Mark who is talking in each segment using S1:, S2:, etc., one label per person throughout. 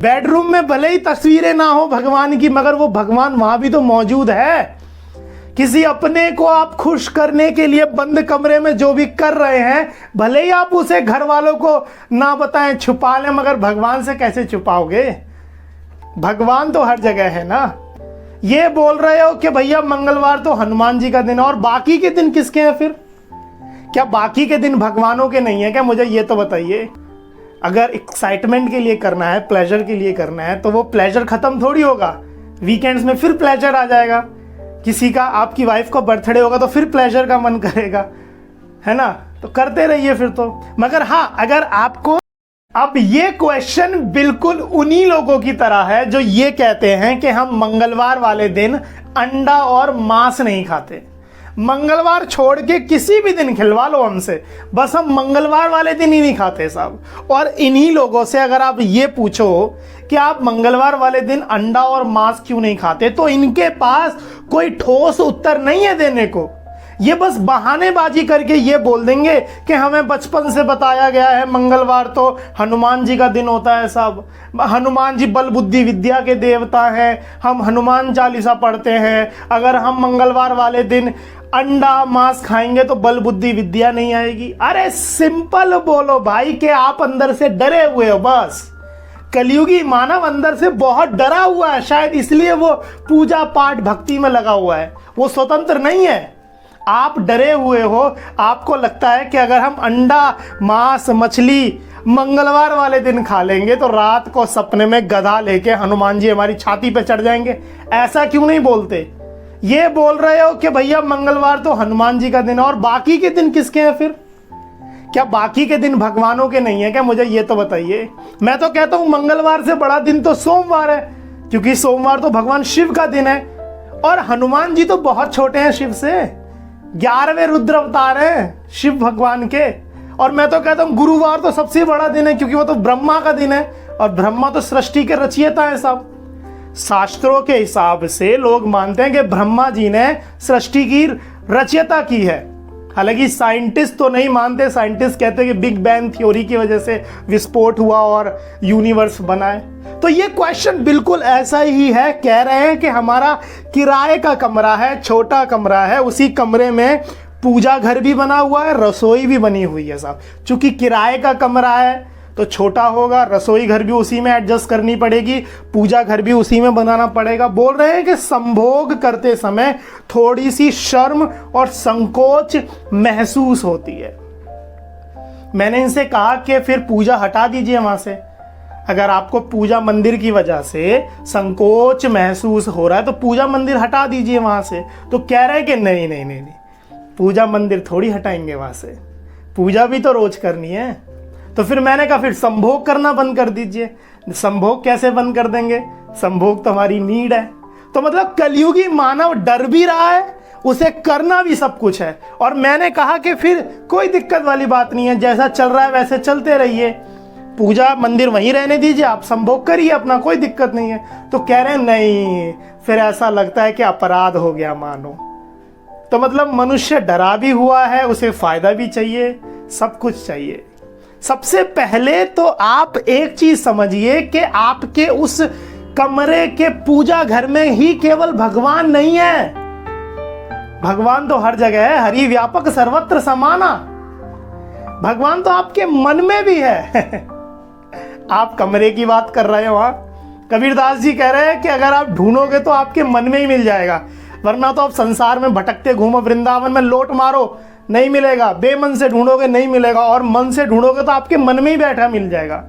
S1: Bedroom में भले ही तस्वीरें ना हो भगवान की, मगर वो भगवान वहां भी तो मौजूद है। किसी अपने को आप खुश करने के लिए बंद कमरे में जो भी कर रहे हैं, भले ही आप उसे घर वालों को ना बताएं, छुपा लें, मगर भगवान से कैसे छुपाओगे? भगवान तो हर जगह है ना। ये बोल रहे हो कि भैया मंगलवार तो हनुमान जी का दिन है, और बाकी के दिन किसके हैं फिर? क्या बाकी के दिन भगवानों के नहीं है क्या? मुझे ये तो बताइए। अगर एक्साइटमेंट के लिए करना है, प्लेजर के लिए करना है, तो वो प्लेजर खत्म थोड़ी होगा। वीकेंड्स में फिर प्लेजर आ जाएगा। किसी का, आपकी वाइफ का बर्थडे होगा तो फिर प्लेजर का मन करेगा, है ना? तो करते रहिए फिर तो। मगर हाँ, अगर आपको अब ये क्वेश्चन बिल्कुल उन्हीं लोगों की तरह है जो ये कहते हैं कि हम मंगलवार वाले दिन अंडा और मांस नहीं खाते। मंगलवार छोड़ के किसी भी दिन खिलवा लो हमसे, बस हम मंगलवार वाले दिन ही नहीं खाते साहब। और इन्हीं लोगों से अगर आप ये पूछो कि आप मंगलवार वाले दिन अंडा और मांस क्यों नहीं खाते, तो इनके पास कोई ठोस उत्तर नहीं है देने को। ये बस बहानेबाजी करके ये बोल देंगे कि हमें बचपन से बताया गया है मंगलवार तो हनुमान जी का दिन होता है साहब। हनुमान जी बल बुद्धि विद्या के देवता हैं, हम हनुमान चालीसा पढ़ते हैं। अगर हम मंगलवार वाले दिन अंडा मांस खाएंगे तो बल बुद्धि विद्या नहीं आएगी। अरे सिंपल बोलो भाई कि आप अंदर से डरे हुए हो। बस कलयुगी मानव अंदर से बहुत डरा हुआ है, शायद इसलिए वो पूजा पाठ भक्ति में लगा हुआ है। वो स्वतंत्र नहीं है, आप डरे हुए हो। आपको लगता है कि अगर हम अंडा मांस मछली मंगलवार वाले दिन खा लेंगे तो रात को सपने में गधा लेके हनुमान जी हमारी छाती पे चढ़ जाएंगे। ऐसा क्यों नहीं बोलते? ये बोल रहे हो कि भैया मंगलवार तो हनुमान जी का दिन है, और बाकी के दिन किसके हैं फिर? क्या बाकी के दिन भगवानों के नहीं है क्या? मुझे ये तो बताइए। मैं तो कहता हूं मंगलवार से बड़ा दिन तो सोमवार है, क्योंकि सोमवार तो भगवान शिव का दिन है, और हनुमान जी तो बहुत छोटे हैं शिव से। 11वें रुद्र अवतार हैं शिव भगवान के। और मैं तो कहता हूं गुरुवार तो सबसे बड़ा दिन है, क्योंकि वो तो ब्रह्मा का दिन है, और ब्रह्मा तो सृष्टि के रचयिता है साहब। शास्त्रों के हिसाब से लोग मानते हैं कि ब्रह्मा जी ने सृष्टि की रचयिता की है। हालांकि साइंटिस्ट तो नहीं मानते। साइंटिस्ट कहते हैं कि बिग बैंग थ्योरी की वजह से विस्फोट हुआ और यूनिवर्स बना है। तो ये क्वेश्चन बिल्कुल ऐसा ही है। कह रहे हैं कि हमारा किराए का कमरा है, छोटा कमरा है, उसी कमरे में पूजा घर भी बना हुआ है, रसोई भी बनी हुई है साहब। चूंकि किराए का कमरा है तो छोटा होगा, रसोई घर भी उसी में एडजस्ट करनी पड़ेगी, पूजा घर भी उसी में बनाना पड़ेगा। बोल रहे हैं कि संभोग करते समय थोड़ी सी शर्म और संकोच महसूस होती है। मैंने इनसे कहा कि फिर पूजा हटा दीजिए वहां से। अगर आपको पूजा मंदिर की वजह से संकोच महसूस हो रहा है तो पूजा मंदिर हटा दीजिए वहां से। तो कह रहे हैं कि नहीं नहीं नहीं नहीं, पूजा मंदिर थोड़ी हटाएंगे वहां से, पूजा भी तो रोज करनी है। तो फिर मैंने कहा फिर संभोग करना बंद कर दीजिए। संभोग कैसे बंद कर देंगे? संभोग तो हमारी नीड है। तो मतलब कलयुगी मानव डर भी रहा है, उसे करना भी सब कुछ है। और मैंने कहा कि फिर कोई दिक्कत वाली बात नहीं है, जैसा चल रहा है वैसे चलते रहिए, पूजा मंदिर वहीं रहने दीजिए, आप संभोग करिए अपना, कोई दिक्कत नहीं है। तो कह रहे हैं नहीं, फिर ऐसा लगता है कि अपराध हो गया मानो। तो मतलब मनुष्य डरा भी हुआ है, उसे फायदा भी चाहिए, सब कुछ चाहिए। सबसे पहले तो आप एक चीज समझिए कि आपके उस कमरे के पूजा घर में ही केवल भगवान नहीं है। भगवान तो हर जगह है, हरि व्यापक सर्वत्र समाना। भगवान तो आपके मन में भी है। आप कमरे की बात कर रहे हो। वहां कबीरदास जी कह रहे हैं कि अगर आप ढूंढोगे तो आपके मन में ही मिल जाएगा, वरना तो आप संसार में भटकते घूमो, वृंदावन में लोट मारो, नहीं मिलेगा। बेमन से ढूंढोगे नहीं मिलेगा, और मन से ढूंढोगे तो आपके मन में ही बैठा मिल जाएगा।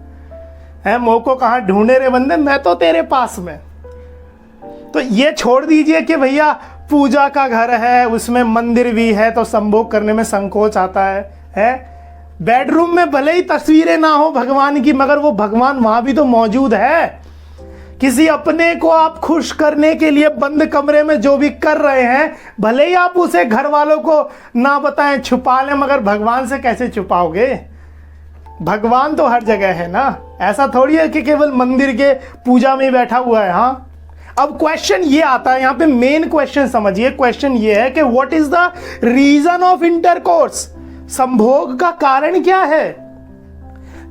S1: है मोह को कहाँ ढूंढे रे बंदे, मैं तो तेरे पास में। तो ये छोड़ दीजिए कि भैया पूजा का घर है, उसमें मंदिर भी है, तो संभोग करने में संकोच आता है। बेडरूम में भले ही तस्वीरें ना हो भगवान की, मगर वो भगवान वहां भी तो मौजूद है। किसी अपने को आप खुश करने के लिए बंद कमरे में जो भी कर रहे हैं, भले ही आप उसे घर वालों को ना बताएं, छुपा लें, मगर भगवान से कैसे छुपाओगे? भगवान तो हर जगह है ना। ऐसा थोड़ी है कि केवल मंदिर के पूजा में बैठा हुआ है। हाँ, अब क्वेश्चन ये आता है, यहाँ पे मेन क्वेश्चन समझिए। क्वेश्चन ये है कि what is the reason of intercourse? संभोग का कारण क्या है?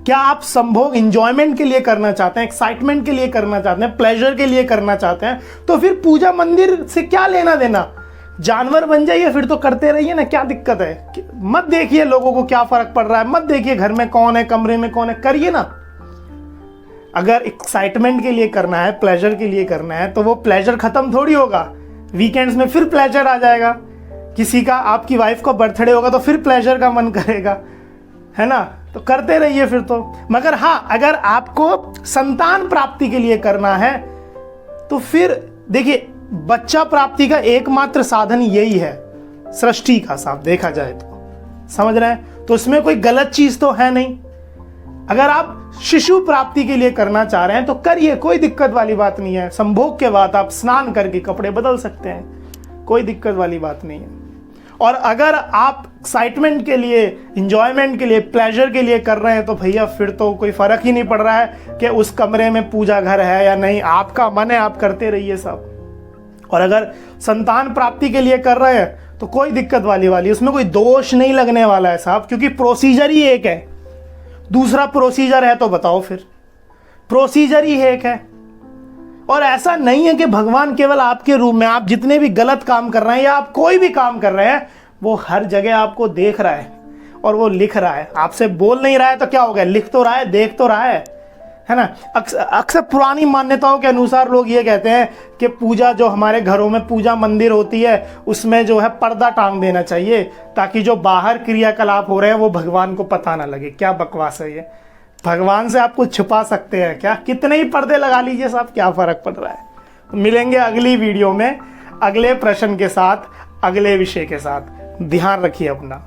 S1: क्या आप संभोग इंजॉयमेंट के लिए करना चाहते हैं, एक्साइटमेंट के लिए करना चाहते हैं, प्लेजर के लिए करना चाहते हैं, तो फिर पूजा मंदिर से क्या लेना देना। जानवर बन जाइए फिर तो करते रहिए ना, क्या दिक्कत है। मत देखिए लोगों को क्या फर्क पड़ रहा है, मत देखिए घर में कौन है, कमरे में कौन है, करिए ना। अगर एक्साइटमेंट के लिए करना है, प्लेजर के लिए करना है, तो वो प्लेजर खत्म थोड़ी होगा। वीकेंड्स में फिर प्लेजर आ जाएगा, किसी का, आपकी वाइफ का बर्थडे होगा तो फिर प्लेजर का मन करेगा, है ना। तो करते रहिए फिर तो। मगर हाँ, अगर आपको संतान प्राप्ति के लिए करना है तो फिर देखिए, बच्चा प्राप्ति का एकमात्र साधन यही है सृष्टि का, साफ देखा जाए तो, समझ रहे हैं। तो इसमें कोई गलत चीज तो है नहीं। अगर आप शिशु प्राप्ति के लिए करना चाह रहे हैं तो करिए, कोई दिक्कत वाली बात नहीं है। संभोग के बाद आप स्नान करके कपड़े बदल सकते हैं, कोई दिक्कत वाली बात नहीं है। और अगर आप एक्साइटमेंट के लिए, इंजॉयमेंट के लिए, प्लेजर के लिए कर रहे हैं तो भैया फिर तो कोई फर्क ही नहीं पड़ रहा है कि उस कमरे में पूजा घर है या नहीं, आपका मन है, आप करते रहिए सब। और अगर संतान प्राप्ति के लिए कर रहे हैं तो कोई दिक्कत वाली उसमें कोई दोष नहीं लगने वाला है साहब, क्योंकि प्रोसीजर ही एक है। दूसरा प्रोसीजर है तो बताओ, फिर प्रोसीजर ही एक है। और ऐसा नहीं है कि भगवान केवल आपके रूम में, आप जितने भी गलत काम कर रहे हैं या आप कोई भी काम कर रहे हैं, वो हर जगह आपको देख रहा है और वो लिख रहा है। आपसे बोल नहीं रहा है तो क्या हो गया, लिख तो रहा है, देख तो रहा है ना। अक्सर पुरानी मान्यताओं के अनुसार लोग ये कहते हैं कि पूजा, जो हमारे घरों में पूजा मंदिर होती है, उसमें जो है पर्दा टांग देना चाहिए ताकि जो बाहर क्रियाकलाप हो रहे हैं वो भगवान को पता ना लगे। क्या बकवास है ये। भगवान से आप कुछ छुपा सकते हैं क्या? कितने ही पर्दे लगा लीजिए साहब, क्या फर्क पड़ रहा है। तो मिलेंगे अगली वीडियो में अगले प्रश्न के साथ, अगले विषय के साथ। ध्यान रखिए अपना।